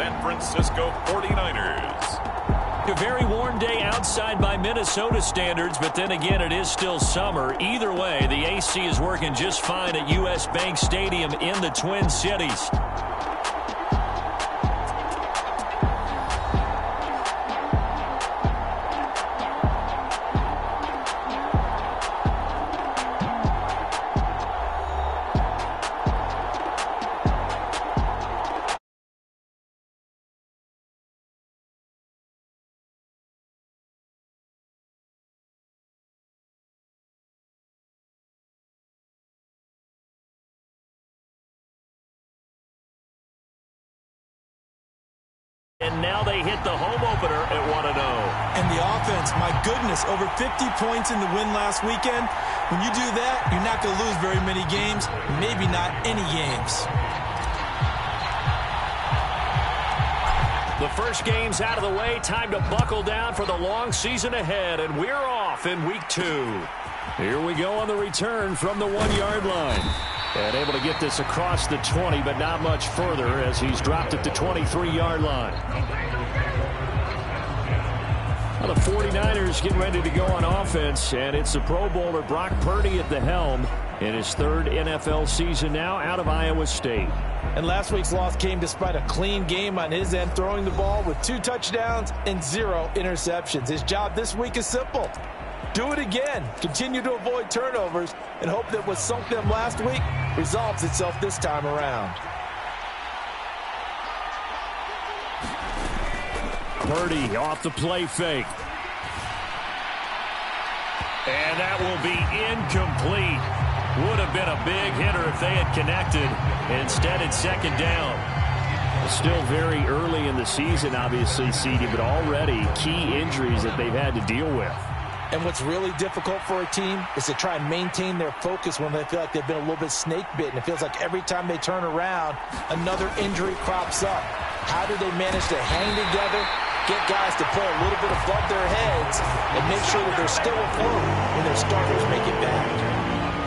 San Francisco 49ers. A very warm day outside by Minnesota standards, but then again, it is still summer. Either way, the AC is working just fine at U.S. Bank Stadium in the Twin Cities. And now they hit the home opener at 1-0. And the offense, my goodness, over 50 points in the win last weekend. When you do that, you're not going to lose very many games, maybe not any games. The first game's out of the way. Time to buckle down for the long season ahead, and we're off in week 2. Here we go on the return from the 1-yard line. And able to get this across the 20, but not much further as he's dropped it to 23-yard line. Well, the 49ers getting ready to go on offense, and it's the Pro Bowler Brock Purdy at the helm in his 3rd NFL season now out of Iowa State. And last week's loss came despite a clean game on his end, throwing the ball with 2 touchdowns and 0 interceptions. His job this week is simple. Do it again. Continue to avoid turnovers and hope that what sunk them last week resolves itself this time around. Purdy off the play fake. And that will be incomplete. Would have been a big hitter if they had connected. Instead, it's 2nd down. Still very early in the season, obviously, CD, but already key injuries that they've had to deal with. And what's really difficult for a team is to try and maintain their focus when they feel like they've been a little bit snake-bitten. It feels like every time they turn around, another injury crops up. How do they manage to hang together, get guys to play a little bit above their heads, and make sure that they're still afloat when their starters make it back?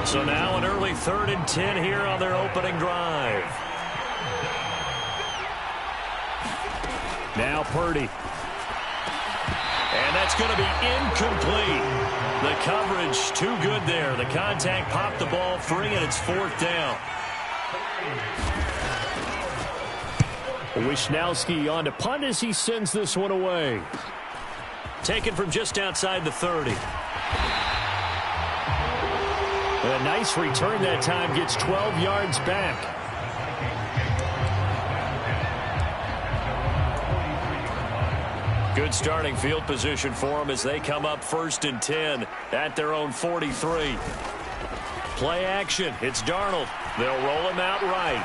So now an early 3rd and 10 here on their opening drive. Now Purdy. And that's going to be incomplete. The coverage too good there. The contact popped the ball free, and it's 4th down. Wisnowski on to punt as he sends this one away. Taken from just outside the 30. A nice return that time. Gets 12 yards back. Good starting field position for them as they come up 1st and 10 at their own 43. Play action. It's Darnold. They'll roll him out right.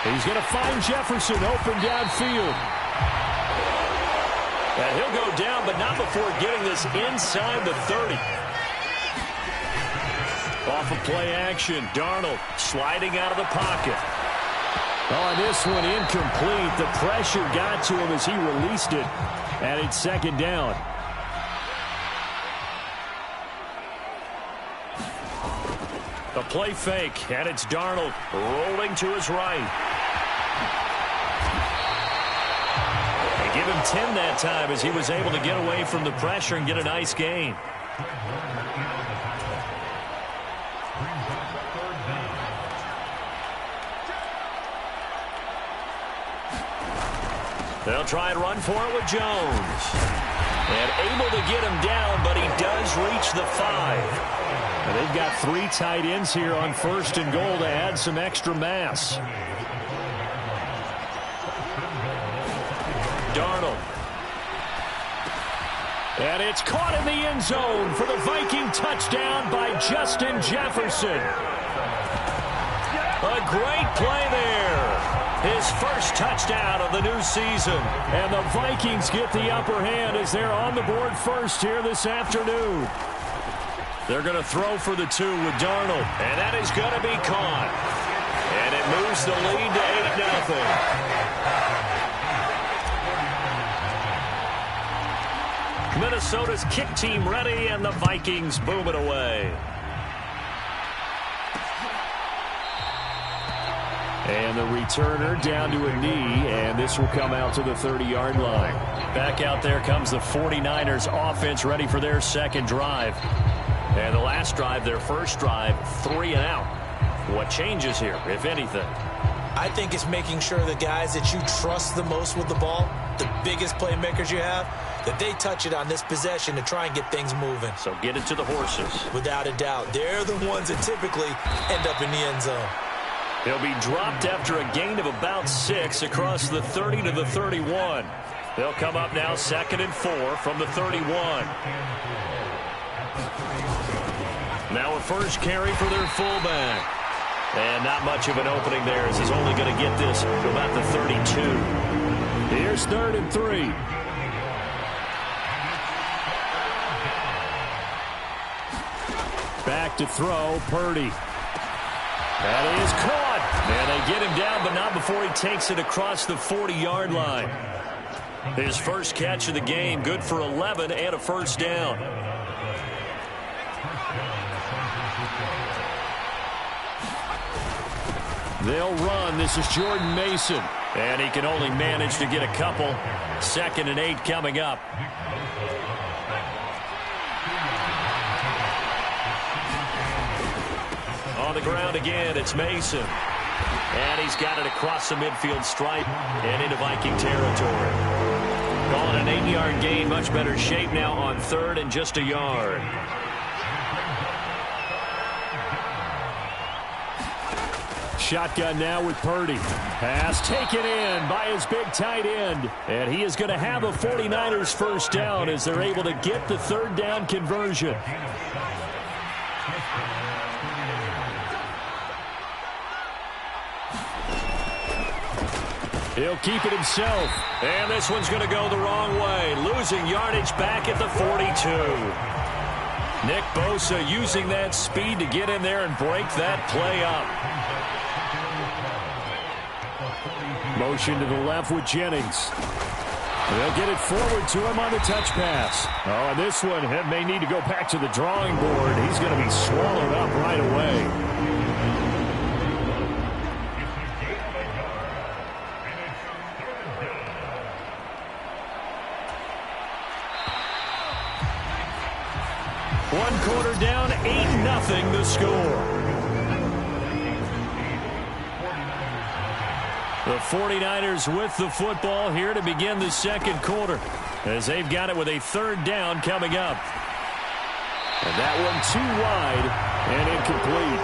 He's going to find Jefferson open downfield. And he'll go down, but not before getting this inside the 30. Off of play action, Darnold sliding out of the pocket. On this one, incomplete. The pressure got to him as he released it, and it's 2nd down. A play fake, and it's Darnold rolling to his right. They give him 10 that time as he was able to get away from the pressure and get a nice gain. They'll try and run for it with Jones. And able to get him down, but he does reach the 5. And they've got 3 tight ends here on 1st and goal to add some extra mass. Darnold. And it's caught in the end zone for the Viking touchdown by Justin Jefferson. A great play there. His first touchdown of the new season. And the Vikings get the upper hand as they're on the board first here this afternoon. They're going to throw for the 2 with Darnold. And that is going to be caught. And it moves the lead to 8-0. Minnesota's kick team ready, and the Vikings boom it away. And the returner down to a knee, and this will come out to the 30-yard line. Back out there comes the 49ers offense, ready for their second drive. And the last drive, their first drive, 3 and out. What changes here, if anything? I think it's making sure the guys that you trust the most with the ball, the biggest playmakers you have, that they touch it on this possession to try and get things moving. So get it to the horses. Without a doubt. They're the ones that typically end up in the end zone. He'll be dropped after a gain of about 6 across the 30 to the 31. They'll come up now 2nd and 4 from the 31. Now a first carry for their fullback. And not much of an opening there as he's only going to get this to about the 32. Here's 3rd and 3. Back to throw, Purdy. That is caught. And they get him down, but not before he takes it across the 40-yard line. His first catch of the game, good for 11 and a first down. They'll run. This is Jordan Mason. And he can only manage to get a couple. 2nd and 8 coming up. On the ground again, it's Mason. And he's got it across the midfield stripe and into Viking territory. Call it an 8-yard gain. Much better shape now on 3rd and just a yard. Shotgun now with Purdy. Pass taken in by his big tight end. And he is going to have a 49ers first down as they're able to get the 3rd down conversion. He'll keep it himself. And this one's going to go the wrong way. Losing yardage back at the 42. Nick Bosa using that speed to get in there and break that play up. Motion to the left with Jennings. They'll get it forward to him on the touch pass. Oh, and this one may need to go back to the drawing board. He's going to be swallowed up right away. One quarter down, 8-0 the score. The 49ers with the football here to begin the second quarter as they've got it with a 3rd down coming up. And that one too wide and incomplete.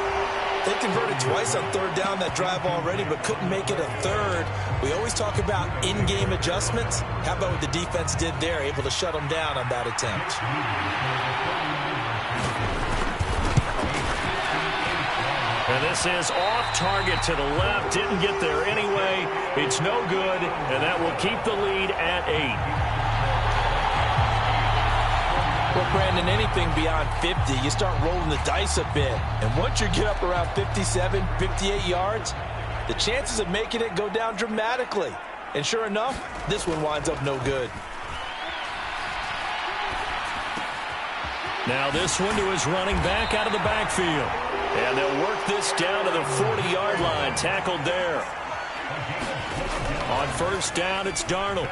They converted twice on 3rd down that drive already, but couldn't make it a 3rd. We always talk about in-game adjustments. How about what the defense did there, able to shut them down on that attempt? And this is off target to the left. Didn't get there anyway. It's no good, and that will keep the lead at 8. Well, Brandon, anything beyond 50, you start rolling the dice a bit. And once you get up around 57, 58 yards, the chances of making it go down dramatically. And sure enough, this one winds up no good. Now this one to his running back out of the backfield. And they'll work this down to the 40-yard line. Tackled there. On 1st down, it's Darnold.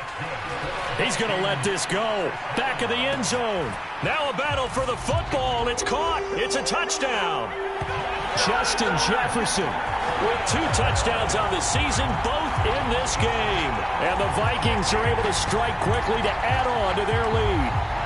He's going to let this go. Back of the end zone. Now a battle for the football. It's caught. It's a touchdown. Justin Jefferson with 2 touchdowns on the season, both in this game. And the Vikings are able to strike quickly to add on to their lead.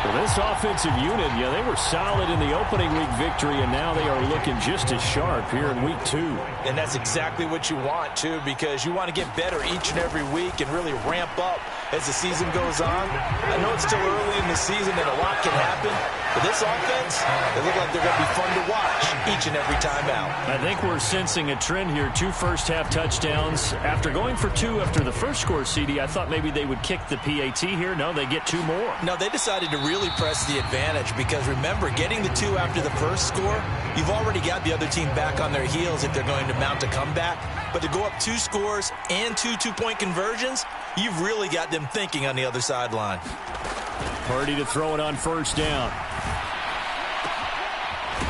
Well, this offensive unit, yeah, they were solid in the opening week victory, and now they are looking just as sharp here in week 2. And that's exactly what you want, too, because you want to get better each and every week and really ramp up as the season goes on. I know it's still early in the season and a lot can happen, but this offense, they look like they're going to be fun to watch each and every time out. I think we're sensing a trend here. 2 first-half touchdowns. After going for 2 after the first score, CD, I thought maybe they would kick the PAT here. No, they get 2 more. No, they decided to really press the advantage because, remember, getting the 2 after the first score, you've already got the other team back on their heels if they're going to mount a comeback. But to go up 2 scores and 2 two-point conversions, you've really got them thinking on the other sideline. Purdy to throw it on 1st down.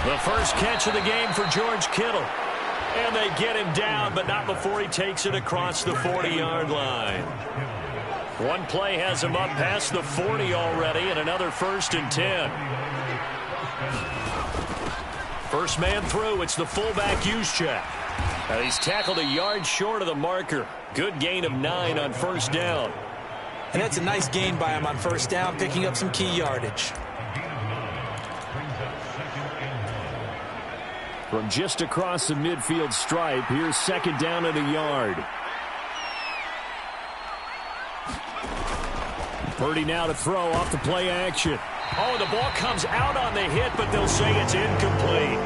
The first catch of the game for George Kittle. And they get him down, but not before he takes it across the 40-yard line. One play has him up past the 40 already, and another 1st and 10. First man through, it's the fullback Juszczyk. And he's tackled a yard short of the marker. Good gain of 9 on 1st down. And that's a nice gain by him on 1st down, picking up some key yardage. From just across the midfield stripe, here's 2nd down and a yard. Purdy now to throw off the play action. Oh, the ball comes out on the hit, but they'll say it's incomplete.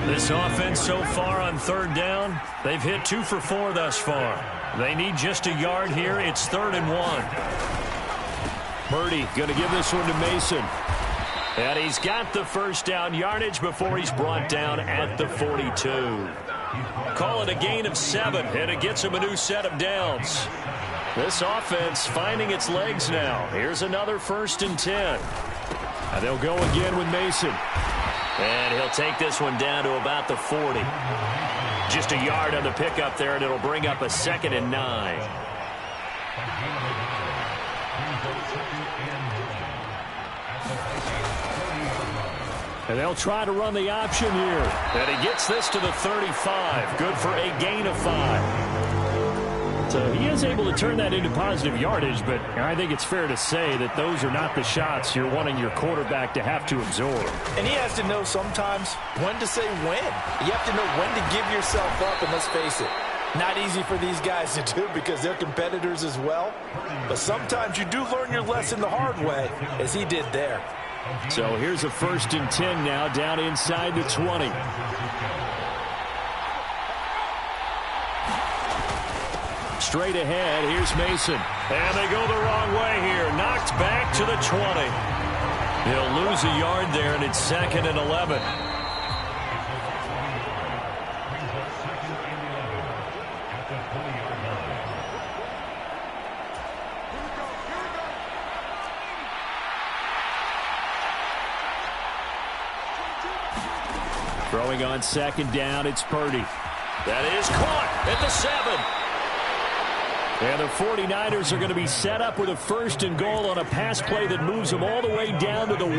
This offense so far on 3rd down, they've hit 2 for 4 thus far. They need just a yard here. It's 3rd and 1. Purdy going to give this one to Mason. And he's got the 1st down yardage before he's brought down at the 42. Call it a gain of 7, and it gets him a new set of downs. This offense finding its legs now. Here's another 1st and 10. And they'll go again with Mason. And he'll take this one down to about the 40. Just a yard on the pickup there, and it'll bring up a 2nd and 9. And they'll try to run the option here. And he gets this to the 35. Good for a gain of 5. So he is able to turn that into positive yardage, but I think it's fair to say that those are not the shots you're wanting your quarterback to have to absorb. And he has to know sometimes when to say when. You have to know when to give yourself up, and let's face it, not easy for these guys to do because they're competitors as well. But sometimes you do learn your lesson the hard way, as he did there. So here's a 1st and 10 now down inside the 20. Straight ahead, here's Mason. And they go the wrong way here. Knocked back to the 20. He'll lose a yard there, and it's 2nd and 11. Throwing on 2nd down, it's Purdy. That is caught at the 7. And the 49ers are going to be set up with a 1st and goal on a pass play that moves them all the way down to the 1.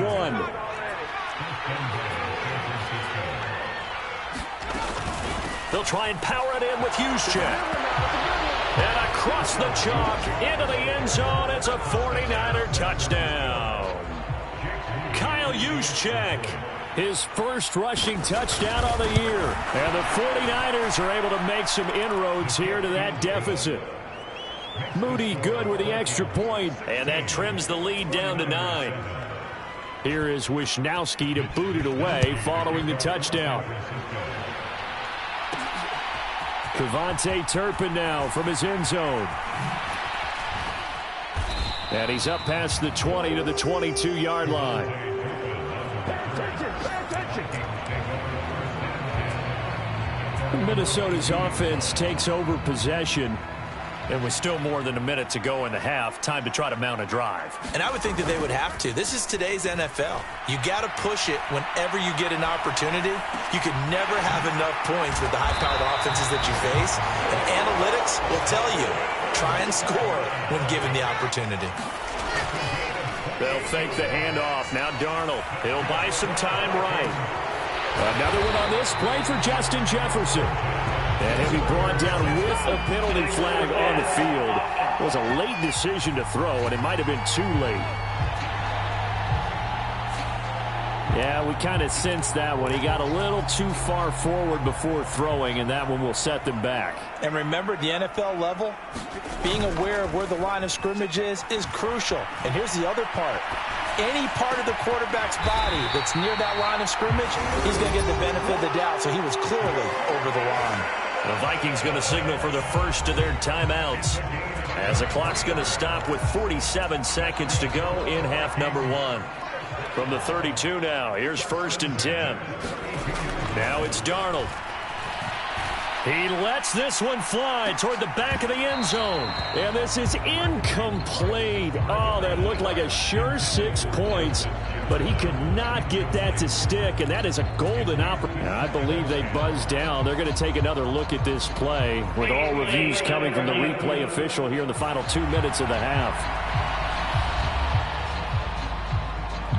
They'll try and power it in with Juszczyk. And across the chalk into the end zone, it's a 49er touchdown. Kyle Juszczyk, his 1st rushing touchdown on the year. And the 49ers are able to make some inroads here to that deficit. Moody good with the extra point, and that trims the lead down to 9. Here is Wisnowski to boot it away following the touchdown. Devontae Turpin now from his end zone. And he's up past the 20 to the 22-yard line. Minnesota's offense takes over possession. And with still more than a minute to go in the half, time to try to mount a drive. And I would think that they would have to. This is today's NFL. You got to push it whenever you get an opportunity. You could never have enough points with the high-powered offenses that you face. And analytics will tell you, try and score when given the opportunity. They'll fake the handoff. Now Darnold. He'll buy some time right. Another one on this play for Justin Jefferson. And he'll be brought down with a penalty flag on the field. It was a late decision to throw, and it might have been too late. Yeah, we kind of sensed that one. He got a little too far forward before throwing, and that one will set them back. And remember, at the NFL level, being aware of where the line of scrimmage is crucial. And here's the other part. Any part of the quarterback's body that's near that line of scrimmage, he's going to get the benefit of the doubt, so he was clearly over the line. The Vikings going to signal for the first of their timeouts as the clock's going to stop with 47 seconds to go in half number 1. From the 32 now, here's 1st and 10. Now it's Darnold. He lets this one fly toward the back of the end zone. And this is incomplete. Oh, that looked like a sure 6 points. but he could not get that to stick, and that is a golden opportunity. I believe they buzzed down. They're going to take another look at this play with all reviews coming from the replay official here in the final 2 minutes of the half.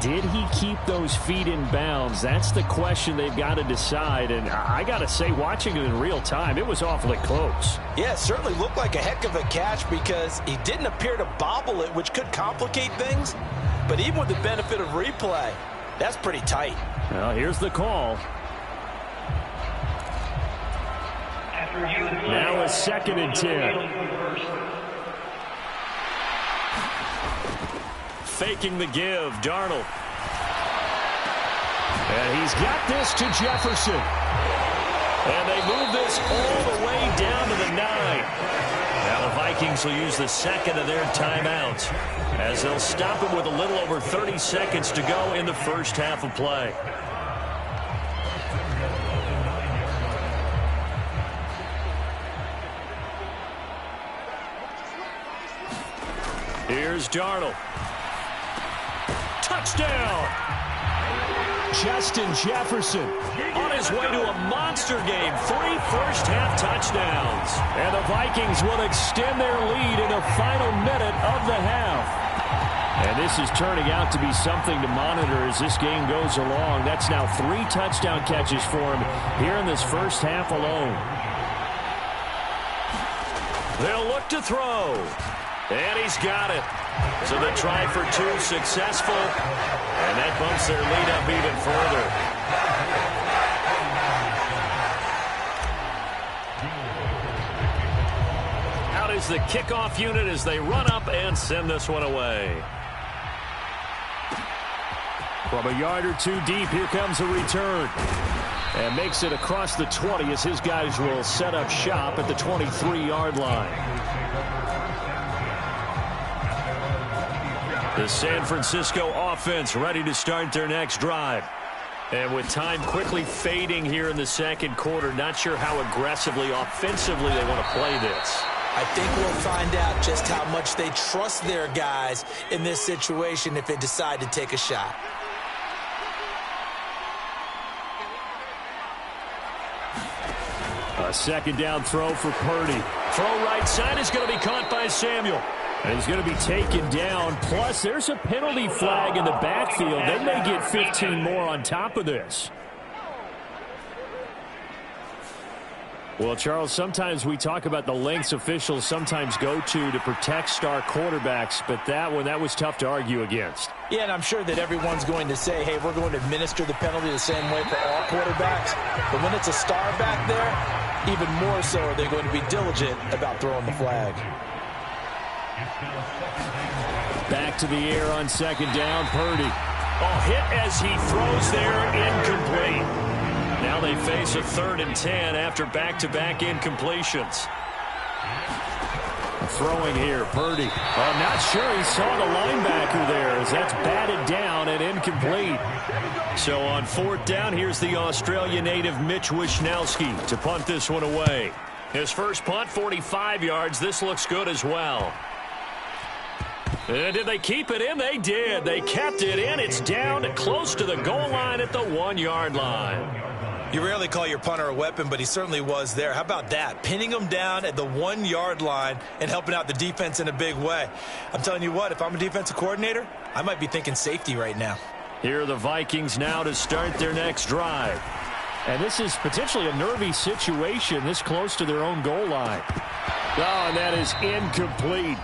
Did he keep those feet in bounds? That's the question they've got to decide. And I got to say, watching it in real time, it was awfully close. Yeah, it certainly looked like a heck of a catch because he didn't appear to bobble it, which could complicate things. But even with the benefit of replay, that's pretty tight. Well, here's the call. Now a 2nd and 10. Faking the give, Darnold. And he's got this to Jefferson. And they move this all the way down to the 9. Now the Vikings will use the 2nd of their timeouts as they'll stop him with a little over 30 seconds to go in the first half of play. Here's Darnold. Touchdown! Justin Jefferson on his way to a monster game. 3 first-half touchdowns. And the Vikings will extend their lead in the final minute of the half. And this is turning out to be something to monitor as this game goes along. That's now 3 touchdown catches for him here in this first half alone. They'll look to throw. And he's got it. So the try for 2 successful. And that bumps their lead up even further. Out is the kickoff unit as they run up and send this one away. From a yard or 2 deep, here comes a return. And makes it across the 20 as his guys will set up shop at the 23-yard line. The San Francisco offense ready to start their next drive. And with time quickly fading here in the second quarter, not sure how aggressively, offensively they want to play this. I think we'll find out just how much they trust their guys in this situation if they decide to take a shot. A 2nd down throw for Purdy. Throw right side is going to be caught by Samuel. And he's going to be taken down. Plus, there's a penalty flag in the backfield. They may get 15 more on top of this. Well, Charles, sometimes we talk about the lengths officials sometimes go to protect star quarterbacks, but that one, that was tough to argue against. Yeah, and I'm sure that everyone's going to say, hey, we're going to administer the penalty the same way for all quarterbacks. But when it's a star back there, even more so are they going to be diligent about throwing the flag. Back to the air on 2nd down, Purdy. Oh, hit as he throws there, incomplete. Now they face a 3rd and 10 after back-to-back incompletions. Throwing here, Purdy. I'm not sure he saw the linebacker there as that's batted down and incomplete. So on 4th down, here's the Australia native Mitch Wishnowsky to punt this one away. His first punt, 45 yards. This looks good as well. And did they keep it in? They did. They kept it in. It's down close to the goal line at the 1-yard line. You rarely call your punter a weapon, but he certainly was there. How about that? Pinning him down at the 1-yard line and helping out the defense in a big way. I'm telling you what, if I'm a defensive coordinator, I might be thinking safety right now. Here are the Vikings now to start their next drive. And this is potentially a nervy situation this close to their own goal line. Oh, and that is incomplete.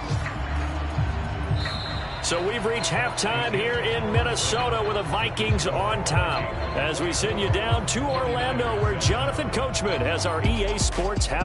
So we've reached halftime here in Minnesota with the Vikings on top. As we send you down to Orlando where Jonathan Coachman has our EA Sports half.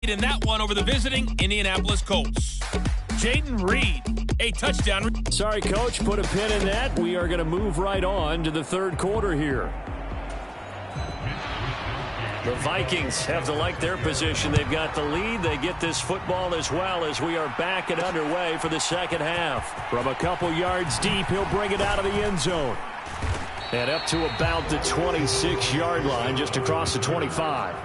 In that one over the visiting Indianapolis Colts. Jayden Reed, a touchdown. Sorry, Coach, put a pin in that. We are going to move right on to the third quarter here. The Vikings have to like their position. They've got the lead. They get this football as well as we are back and underway for the second half. From a couple yards deep, he'll bring it out of the end zone. And up to about the 26-yard line, just across the 25.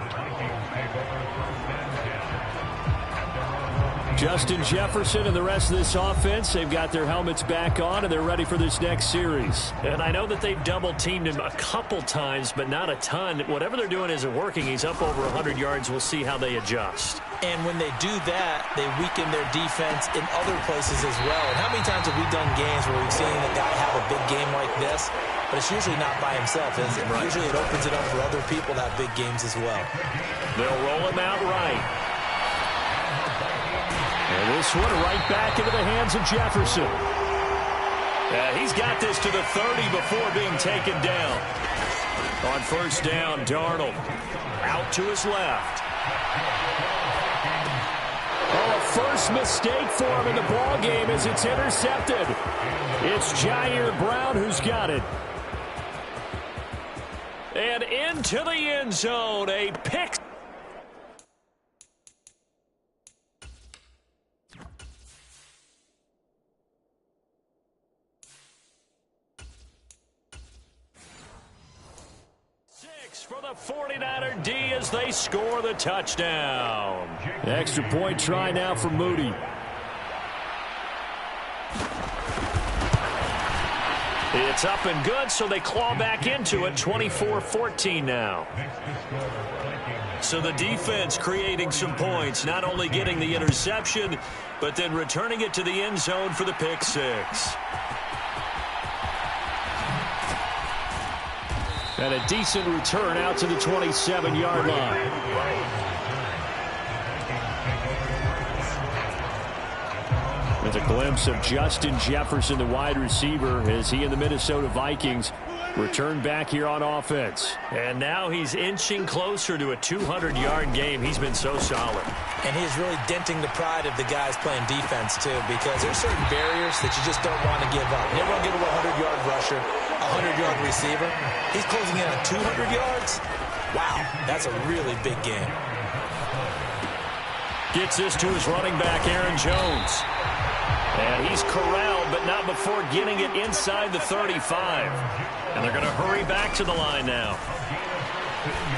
Justin Jefferson and the rest of this offense, they've got their helmets back on, and they're ready for this next series. And I know that they've double-teamed him a couple times, but not a ton. Whatever they're doing isn't working. He's up over 100 yards. We'll see how they adjust. And when they do that, they weaken their defense in other places as well. And how many times have we done games where we've seen a guy have a big game like this, but it's usually not by himself, is it? Right. Usually it opens it up for other people to have big games as well. They'll roll him out right. And this one right back into the hands of Jefferson. He's got this to the 30 before being taken down. On first down, Darnold out to his left. Oh, a first mistake for him in the ball game as it's intercepted. It's Jair Brown who's got it. And into the end zone, a pick. For the 49er D as they score the touchdown. Extra point try now for Moody. It's up and good, so they claw back into it. 24-14 now. So the defense creating some points, not only getting the interception, but then returning it to the end zone for the pick six. And a decent return out to the 27-yard line. There's a glimpse of Justin Jefferson, the wide receiver, as he and the Minnesota Vikings return back here on offense. And now he's inching closer to a 200-yard game. He's been so solid. And he's really denting the pride of the guys playing defense, too, because there's certain barriers that you just don't want to give up. You never want to give a 100-yard rusher, a 100-yard receiver. He's closing in on 200 yards. Wow, that's a really big game. Gets this to his running back, Aaron Jones. And he's corralled, but not before getting it inside the 35. And they're going to hurry back to the line now.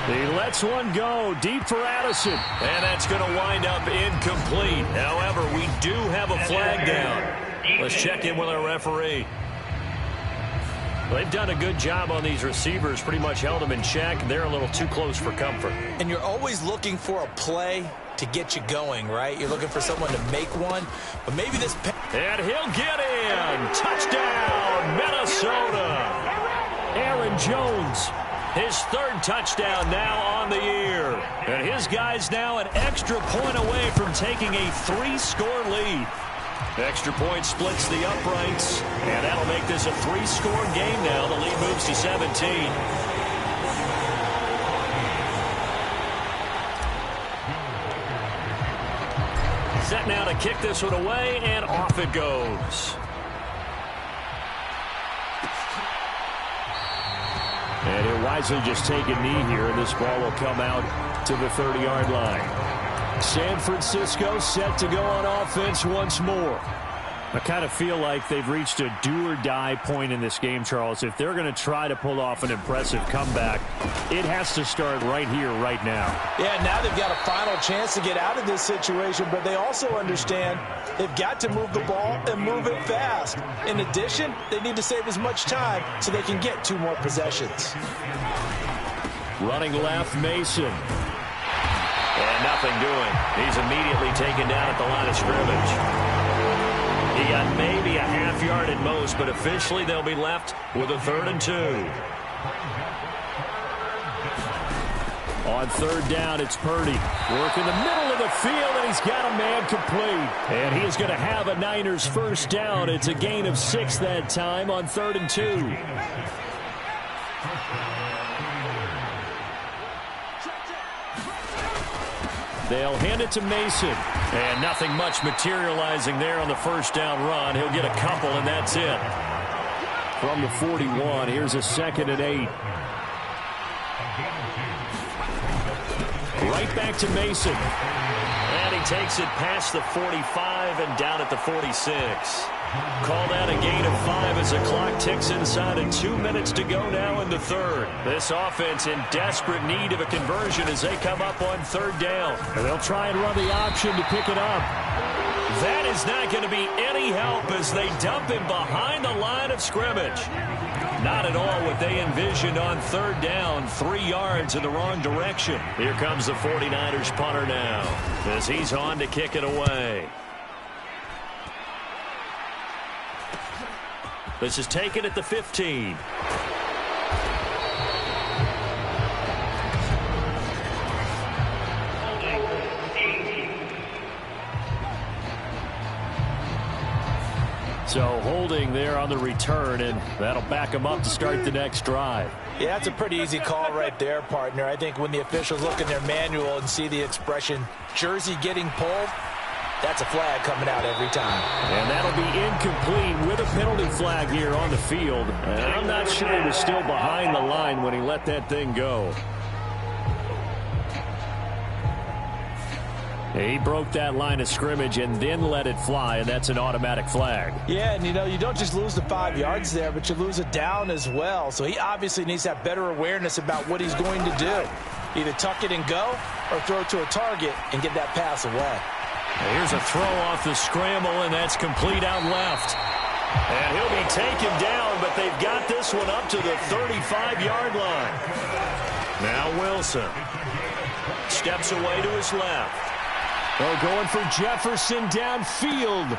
He lets one go deep for Addison. And that's going to wind up incomplete. However, we do have a flag down. Let's check in with our referee. They've done a good job on these receivers, pretty much held them in check. They're a little too close for comfort. And you're always looking for a play to get you going, right? You're looking for someone to make one, but maybe this... And he'll get in. Touchdown, Minnesota. Aaron Jones. His third touchdown now on the year. And his guys now an extra point away from taking a 3-score lead. Extra point splits the uprights, and that'll make this a 3-score game now. The lead moves to 17. Set now to kick this one away, and off it goes. And he'll wisely just take a knee here, and this ball will come out to the 30-yard line. San Francisco set to go on offense once more. I kind of feel like they've reached a do-or-die point in this game, Charles. If they're going to try to pull off an impressive comeback, it has to start right here, right now. Yeah, now they've got a final chance to get out of this situation, but they also understand they've got to move the ball and move it fast. In addition, they need to save as much time so they can get 2 more possessions. Running left, Mason. And nothing doing. He's immediately taken down at the line of scrimmage. He got maybe a half yard at most, but officially they'll be left with a 3rd and 2. On 3rd down, it's Purdy. Work in the middle of the field, and he's got a man complete. And he is going to have a Niners first down. It's a gain of 6 that time on 3rd and 2. They'll hand it to Mason. And nothing much materializing there on the first down run. He'll get a couple, and that's it. From the 41, here's a 2nd and 8. Right back to Mason. And he takes it past the 45 and down at the 46. Called out a gain of 5 as the clock ticks inside, and 2 minutes to go now in the third. This offense in desperate need of a conversion as they come up on 3rd down. And they'll try and run the option to pick it up. That is not going to be any help as they dump him behind the line of scrimmage. Not at all what they envisioned on 3rd down. 3 yards in the wrong direction. Here comes the 49ers punter now as he's on to kick it away. This is taken at the 15. So holding there on the return, and that'll back them up to start the next drive. Yeah, that's a pretty easy call right there, partner. I think when the officials look in their manual and see the expression jersey getting pulled, that's a flag coming out every time. And that'll be incomplete with a penalty flag here on the field. And I'm not sure he was still behind the line when he let that thing go. He broke that line of scrimmage and then let it fly, and that's an automatic flag. Yeah, and you don't just lose the 5 yards there, but you lose it down as well. So he obviously needs to have better awareness about what he's going to do. Either tuck it and go or throw it to a target and get that pass away. Here's a throw off the scramble, and that's complete out left. And he'll be taken down, but they've got this one up to the 35-yard line. Now Wilson steps away to his left. Oh, going for Jefferson downfield.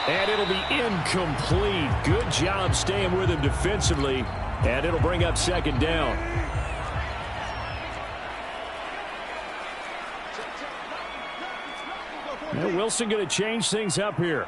And it'll be incomplete. Good job staying with him defensively. And it'll bring up 2nd down. Now Wilson going to change things up here.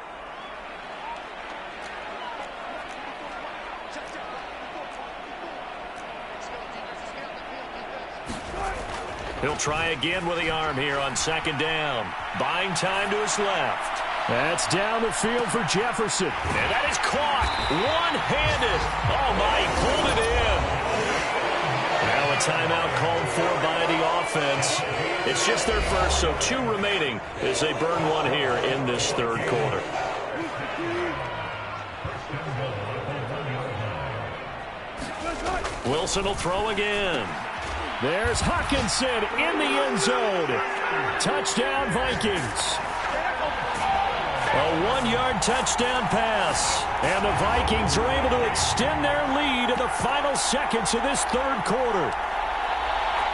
He'll try again with the arm here on 2nd down. Buying time to his left. That's down the field for Jefferson. And that is caught one-handed. Oh, my, he pulled it in. Now a timeout called for by the offense. It's just their first, so 2 remaining as they burn one here in this 3rd quarter. Wilson will throw again. There's Hawkinson in the end zone. Touchdown, Vikings. A 1-yard touchdown pass. And the Vikings are able to extend their lead in the final seconds of this 3rd quarter.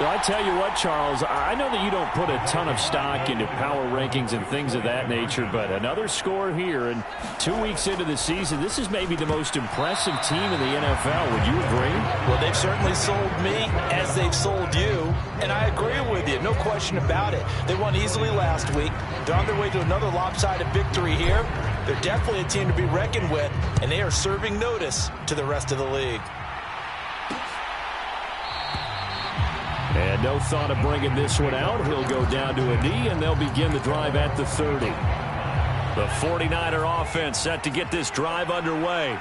Well, I tell you what, Charles, I know that you don't put a ton of stock into power rankings and things of that nature, but another score here, and 2 weeks into the season, this is maybe the most impressive team in the NFL. Would you agree? Well, they've certainly sold me as they've sold you, and I agree with you, no question about it. They won easily last week. They're on their way to another lopsided victory here. They're definitely a team to be reckoned with, and they are serving notice to the rest of the league. And no thought of bringing this one out. He'll go down to a knee, and they'll begin the drive at the 30. The 49er offense set to get this drive underway.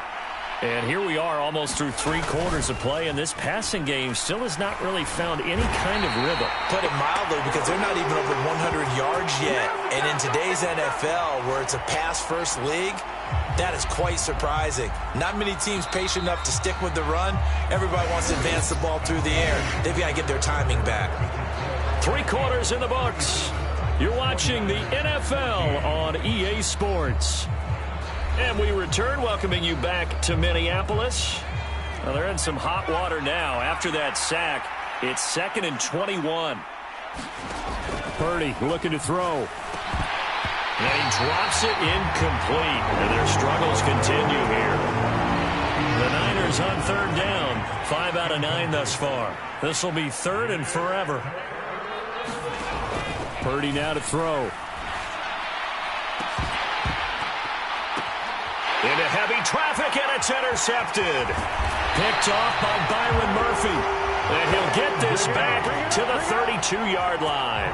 And here we are almost through 3 quarters of play, and this passing game still has not really found any kind of rhythm. Put it mildly, because they're not even over 100 yards yet. And in today's NFL, where it's a pass-first league, that is quite surprising. Not many teams patient enough to stick with the run. Everybody wants to advance the ball through the air. They've got to get their timing back. 3 quarters in the books. You're watching the NFL on EA Sports. And we return, welcoming you back to Minneapolis. Well, they're in some hot water now. After that sack, it's 2nd and 21. Purdy looking to throw. And he drops it incomplete. And their struggles continue here. The Niners on 3rd down. 5 out of 9 thus far. This will be 3rd and forever. Purdy now to throw. Into heavy traffic, and it's intercepted. Picked off by Byron Murphy. And he'll get this back to the 32-yard line.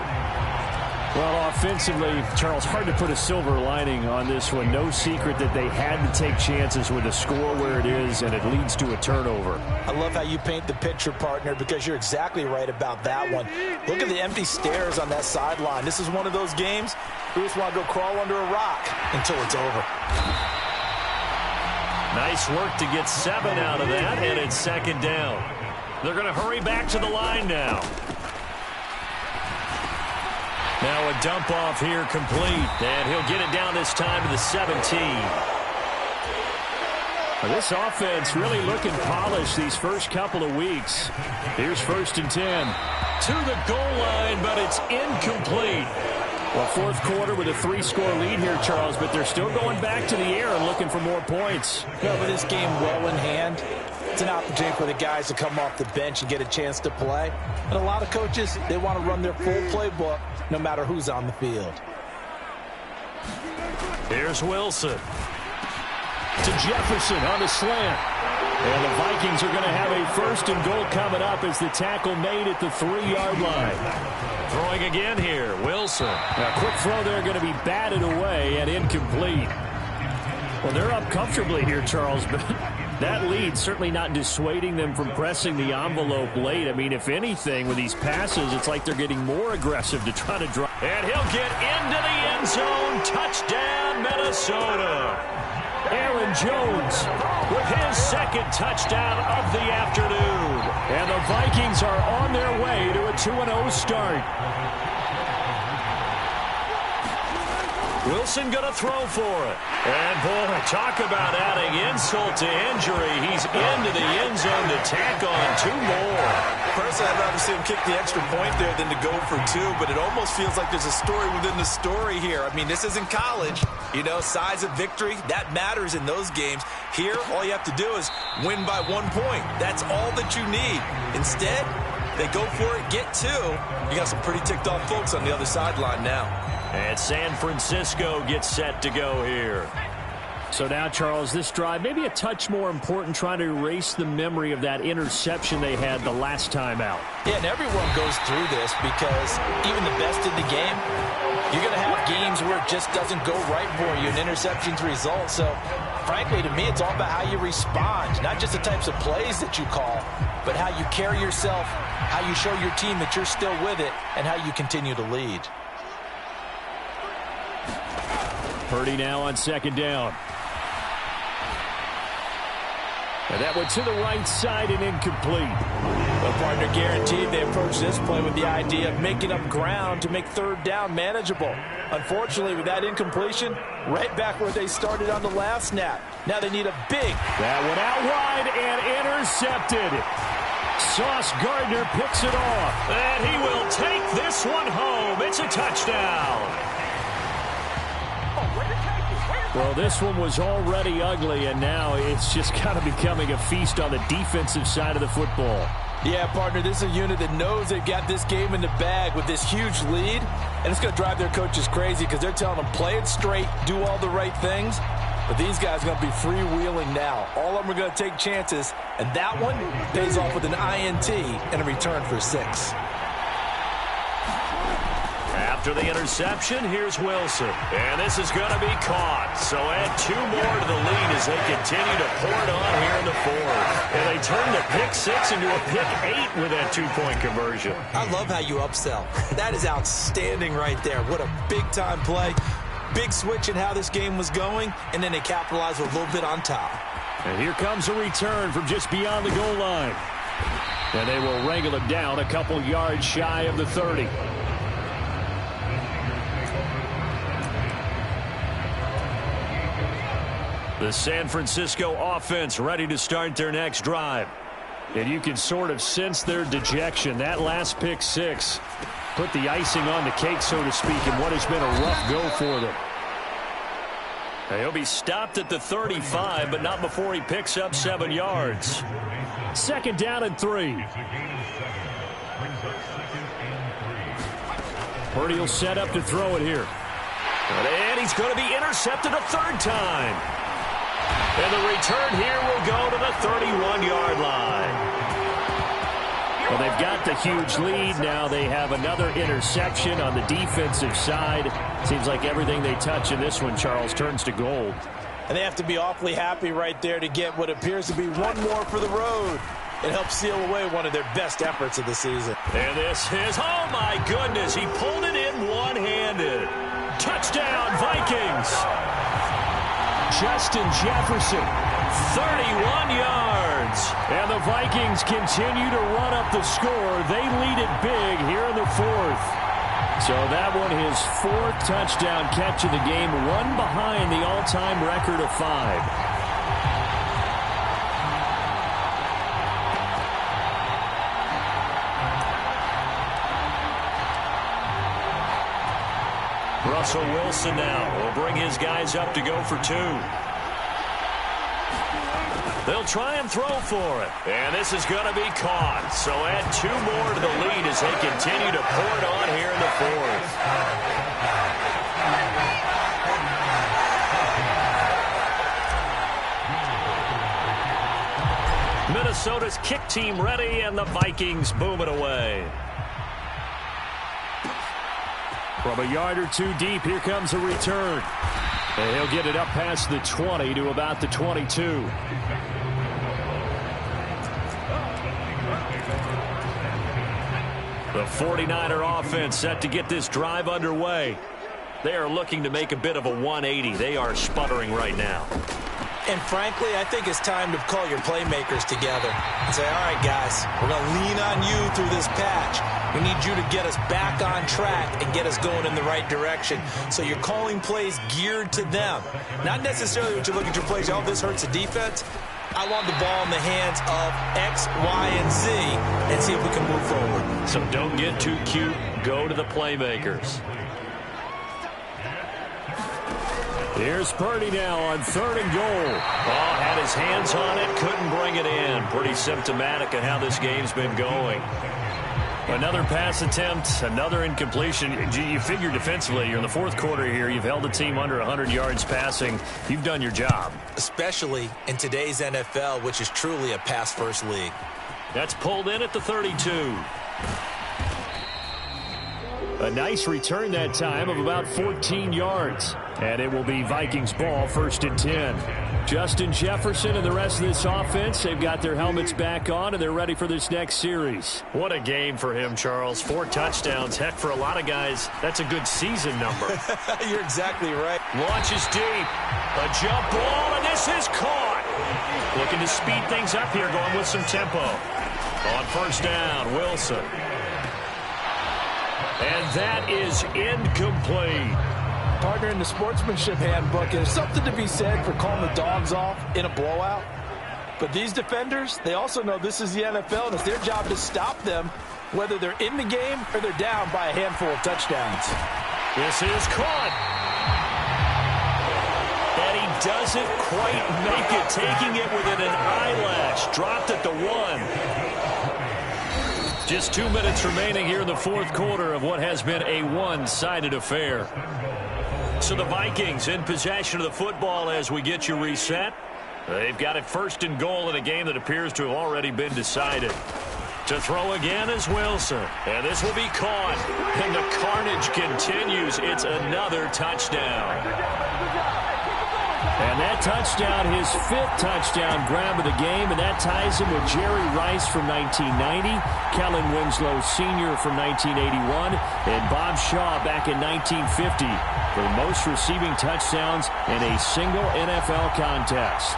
Well, offensively, Charles, hard to put a silver lining on this one. No secret that they had to take chances with the score where it is, and it leads to a turnover. I love how you paint the picture, partner, because you're exactly right about that one. Look at the empty stares on that sideline. This is one of those games we just want to go crawl under a rock until it's over. Nice work to get 7 out of that, and it's second down. They're going to hurry back to the line now. Now a dump off here complete, and he'll get it down this time to the 17. Well, this offense really looking polished these first couple of weeks. Here's 1st and 10. To the goal line, but it's incomplete. Well, fourth quarter with a 3-score lead here, Charles, but they're still going back to the air and looking for more points. Yeah, with this game well in hand, it's an opportunity for the guys to come off the bench and get a chance to play. And a lot of coaches, they want to run their full playbook no matter who's on the field. Here's Wilson. To Jefferson on the slant. And the Vikings are going to have a 1st and goal coming up as the tackle made at the 3-yard line. Throwing again here, Wilson. Now, quick throw there going to be batted away and incomplete. Well, they're up comfortably here, Charles, but that lead certainly not dissuading them from pressing the envelope late. I mean, if anything, with these passes, it's like they're getting more aggressive to try to drive. And he'll get into the end zone. Touchdown, Minnesota. Aaron Jones with his 2nd touchdown of the afternoon. And the Vikings are on their way to a 2-0 start. Wilson going to throw for it. And, boy, talk about adding insult to injury. He's into the end zone to tack on 2 more. Personally, I'd rather see him kick the extra point there than to go for 2, but it almost feels like there's a story within the story here. I mean, this isn't college. You know, size of victory, that matters in those games. Here, all you have to do is win by 1 point. That's all that you need. Instead, they go for it, get 2. You got some pretty ticked off folks on the other sideline now. And San Francisco gets set to go here. So now, Charles, this drive maybe a touch more important, trying to erase the memory of that interception they had the last time out. Yeah, and everyone goes through this because even the best in the game, you're going to have games where it just doesn't go right for you, and interceptions result. So, frankly, to me, it's all about how you respond, not just the types of plays that you call, but how you carry yourself, how you show your team that you're still with it, and how you continue to lead. Purdy now on 2nd down. And that went to the right side and incomplete. Well, partner, guaranteed they approach this play with the idea of making up ground to make 3rd down manageable. Unfortunately, with that incompletion, right back where they started on the last snap. Now they need a big. That went out wide and intercepted. Sauce Gardner picks it off. And he will take this one home. It's a touchdown. Well, this one was already ugly, and now it's just kind of becoming a feast on the defensive side of the football. Yeah, partner, this is a unit that knows they've got this game in the bag with this huge lead, and it's going to drive their coaches crazy because they're telling them play it straight, do all the right things. But these guys are going to be freewheeling now. All of them are going to take chances, and that one pays off with an INT and a return for 6. After the interception, here's Wilson. And this is going to be caught. So add 2 more to the lead as they continue to pour it on here in the 4th. And they turn the pick 6 into a pick 8 with that 2-point conversion. I love how you upsell. That is outstanding right there. What a big-time play. Big switch in how this game was going, and then they capitalize with a little bit on top. And here comes a return from just beyond the goal line. And they will wrangle him down a couple yards shy of the 30. The San Francisco offense ready to start their next drive. And you can sort of sense their dejection. That last pick 6 put the icing on the cake, so to speak, in what has been a rough go for them. He'll be stopped at the 35, but not before he picks up 7 yards. 2nd down and 3. Purdy will set up to throw it here. And he's going to be intercepted a 3rd time. And the return here will go to the 31-yard line. Well, they've got the huge lead. Now they have another interception on the defensive side. Seems like everything they touch in this one, Charles, turns to gold. And they have to be awfully happy right there to get what appears to be one more for the road. It helps seal away one of their best efforts of the season. And this is, oh my goodness, he pulled it in one-handed. Touchdown, Vikings. Justin Jefferson, 31 yards. And the Vikings continue to run up the score. They lead it big here in the fourth. So that one, his fourth touchdown catch of the game, one behind the all-time record of 5. Russell Wilson now will bring his guys up to go for 2. They'll try and throw for it. And this is going to be caught. So add 2 more to the lead as they continue to pour it on here in the fourth. Minnesota's kick team ready, and the Vikings boom it away. From a yard or 2 deep, here comes a return. And he'll get it up past the 20 to about the 22. The 49er offense set to get this drive underway. They are looking to make a bit of a 180. They are sputtering right now. And frankly, I think it's time to call your playmakers together and say, all right, guys, we're going to lean on you through this patch. We need you to get us back on track and get us going in the right direction. So you're calling plays geared to them. Not necessarily what you're looking to plays, oh, this hurts the defense. I want the ball in the hands of X, Y, and Z and see if we can move forward. So don't get too cute. Go to the playmakers. Here's Purdy now on 3rd and goal. Oh, had his hands on it, couldn't bring it in. Pretty symptomatic of how this game's been going. Another pass attempt, another incompletion. You figure defensively, you're in the fourth quarter here. You've held the team under 100 yards passing. You've done your job. Especially in today's NFL, which is truly a pass-first league. That's pulled in at the 32. A nice return that time of about 14 yards. And it will be Vikings ball, 1st and 10. Justin Jefferson and the rest of this offense, they've got their helmets back on, and they're ready for this next series. What a game for him, Charles. 4 touchdowns. Heck, for a lot of guys, that's a good season number. You're exactly right. Launches deep. A jump ball, and this is caught. Looking to speed things up here, going with some tempo. On 1st down, Wilson. And that is incomplete. Partner, in the sportsmanship handbook, there's something to be said for calling the dogs off in a blowout. But these defenders, they also know this is the NFL, and it's their job to stop them, whether they're in the game or they're down by a handful of touchdowns. This is caught. And he doesn't quite make it, taking it within an eyelash. Dropped at the 1. Just 2 minutes remaining here in the fourth quarter of what has been a one-sided affair. So the Vikings in possession of the football as we get you reset. They've got it 1st and goal in a game that appears to have already been decided. To throw again is Wilson. And this will be caught. And the carnage continues. It's another touchdown. And that touchdown, his 5th touchdown grab of the game, and that ties him with Jerry Rice from 1990, Kellen Winslow Sr. from 1981, and Bob Shaw back in 1950 for the most receiving touchdowns in a single NFL contest.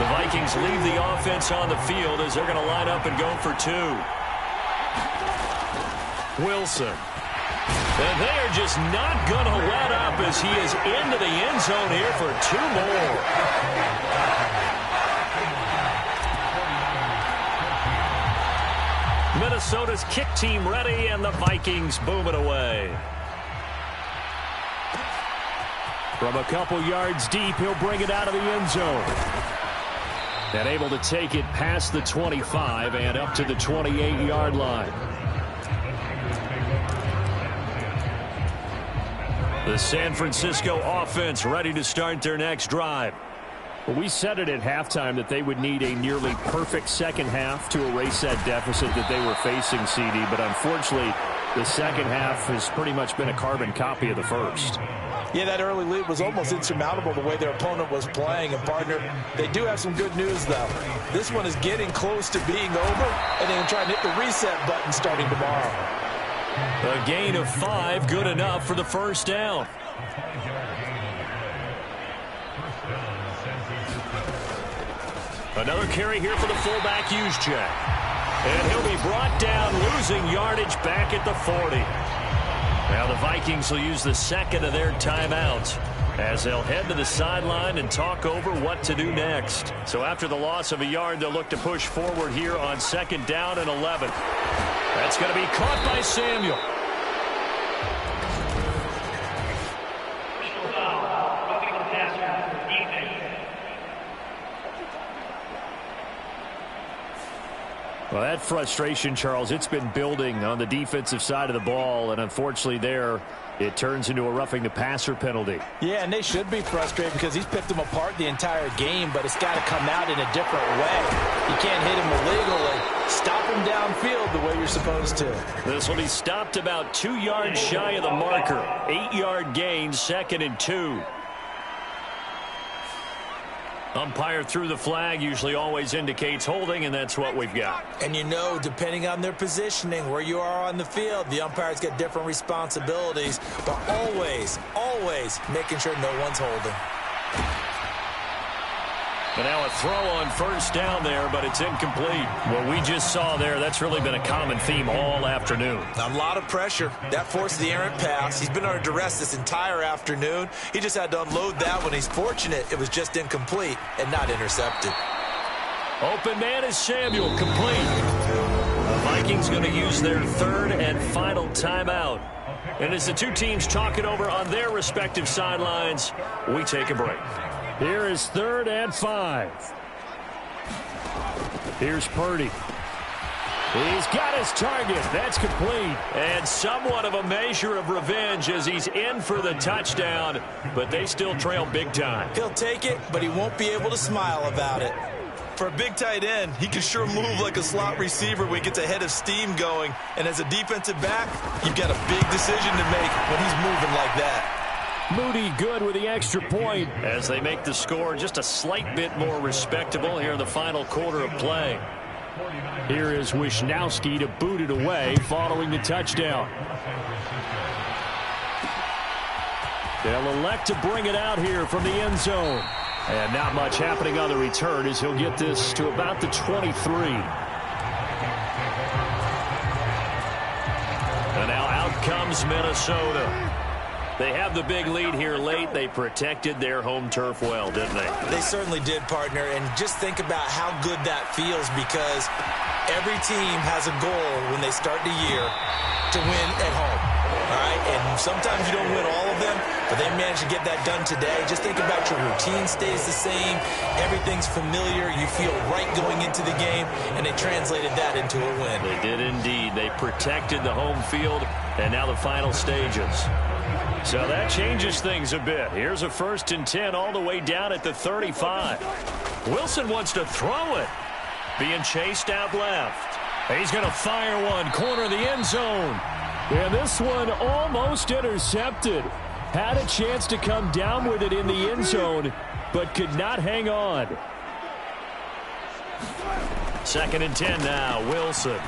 The Vikings leave the offense on the field as they're going to line up and go for 2. Wilson. And they are just not going to let up as he is into the end zone here for 2 more. Minnesota's kick team ready, and the Vikings boom it away. From a couple yards deep, he'll bring it out of the end zone. And able to take it past the 25 and up to the 28-yard line. The San Francisco offense ready to start their next drive. Well, we said it at halftime that they would need a nearly perfect second half to erase that deficit that they were facing, CD. But unfortunately, the second half has pretty much been a carbon copy of the first. Yeah, that early lead was almost insurmountable the way their opponent was playing. And, partner, they do have some good news, though. This one is getting close to being over, and they're trying to hit the reset button starting tomorrow. A gain of 5, good enough for the first down. Another carry here for the fullback, Juszczyk. And he'll be brought down, losing yardage back at the 40. Now the Vikings will use the second of their timeouts as they'll head to the sideline and talk over what to do next. So after the loss of a yard, they'll look to push forward here on 2nd down and 11. That's going to be caught by Samuel. Well, that frustration, Charles, it's been building on the defensive side of the ball, and unfortunately there, it turns into a roughing the passer penalty. Yeah, and they should be frustrated because he's picked them apart the entire game, but it's got to come out in a different way. You can't hit him illegally. Stop him downfield the way you're supposed to. This will be stopped about 2 yards shy of the marker. 8-yard gain, 2nd and 2. Umpire threw the flag, usually always indicates holding, and that's what we've got. And you know, depending on their positioning, where you are on the field, the umpire's got different responsibilities, but always, always making sure no one's holding. And now a throw on 1st down there, but it's incomplete. What we just saw there, that's really been a common theme all afternoon. A lot of pressure. That forced the errant pass. He's been under duress this entire afternoon. He just had to unload that one. He's fortunate it was just incomplete and not intercepted. Open man is Samuel, complete. The Vikings going to use their 3rd and final timeout. And as the two teams talk it over on their respective sidelines, we take a break. Here is 3rd and 5. Here's Purdy. He's got his target. That's complete. And somewhat of a measure of revenge as he's in for the touchdown, but they still trail big time. He'll take it, but he won't be able to smile about it. For a big tight end, he can sure move like a slot receiver when he gets a head of steam going. And as a defensive back, you've got a big decision to make when he's moving like that. Moody good with the extra point. As they make the score just a slight bit more respectable here in the final quarter of play. Here is Wisnowski to boot it away following the touchdown. They'll elect to bring it out here from the end zone. And not much happening on the return as he'll get this to about the 23. And now out comes Minnesota. They have the big lead here late. They protected their home turf well, didn't they? They certainly did, partner. And just think about how good that feels, because every team has a goal when they start the year to win at home. All right? And sometimes you don't win all of them, but they managed to get that done today. Just think about your routine stays the same. Everything's familiar. You feel right going into the game, and they translated that into a win. They did indeed. They protected the home field, and now the final stages. So that changes things a bit. Here's a 1st and 10 all the way down at the 35. Wilson wants to throw it. Being chased out left. He's going to fire one, corner of the end zone. And this one almost intercepted. Had a chance to come down with it in the end zone, but could not hang on. 2nd and 10 now, Wilson.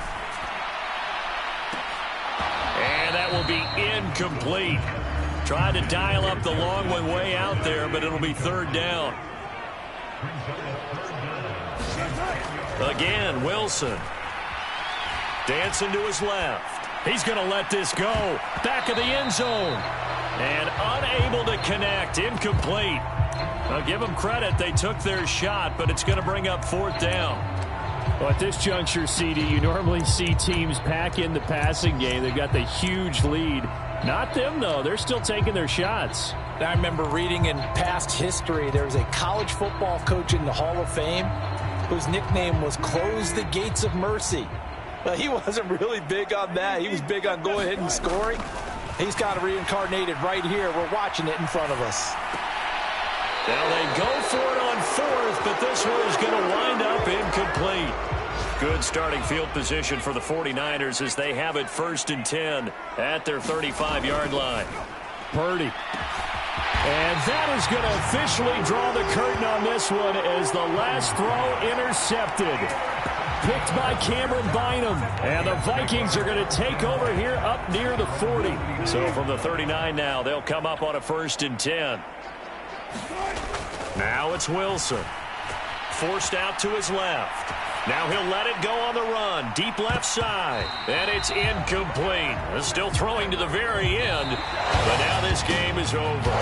And that will be incomplete. Tried to dial up the long one way out there, but it'll be 3rd down. Again, Wilson. Dancing to his left. He's going to let this go. Back of the end zone. And unable to connect. Incomplete. I'll give them credit. They took their shot, but it's going to bring up 4th down. Well, at this juncture, CD, you normally see teams pack in the passing game. They've got the huge lead. Not them, though. They're still taking their shots. I remember reading in past history, there was a college football coach in the Hall of Fame whose nickname was Close the Gates of Mercy. Well, he wasn't really big on that. He was big on going ahead and scoring. He's got it reincarnated right here. We're watching it in front of us. Now they go for it on fourth, but this one is going to wind up incomplete. Good starting field position for the 49ers as they have it 1st and 10 at their 35-yard line. Purdy. And that is going to officially draw the curtain on this one as the last throw intercepted. Picked by Cameron Bynum. And the Vikings are going to take over here up near the 40. So from the 39 now, they'll come up on a 1st and 10. Now it's Wilson. Forced out to his left. Now he'll let it go on the run. Deep left side. And it's incomplete. Still throwing to the very end. But now this game is over.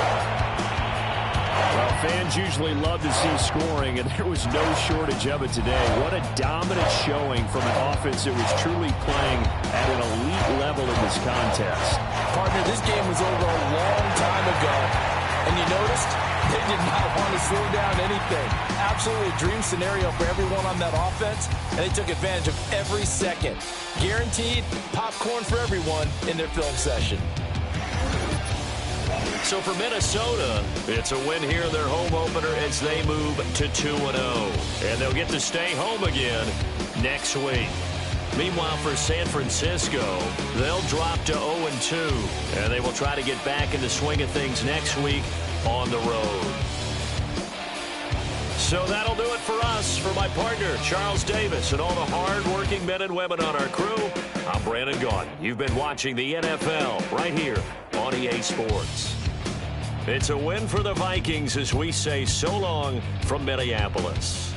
Well, fans usually love to see scoring, and there was no shortage of it today. What a dominant showing from an offense that was truly playing at an elite level in this contest. Partner, this game was over a long time ago. And you noticed they did not want to slow down anything. Absolutely a dream scenario for everyone on that offense, and they took advantage of every second. Guaranteed popcorn for everyone in their film session. So for Minnesota, it's a win here in their home opener as they move to 2-0. And they'll get to stay home again next week. Meanwhile, for San Francisco, they'll drop to 0-2. And they will try to get back in the swing of things next week on the road. So that'll do it for us. For my partner, Charles Davis, and all the hard-working men and women on our crew, I'm Brandon Gaudin. You've been watching the NFL right here on EA Sports. It's a win for the Vikings as we say so long from Minneapolis.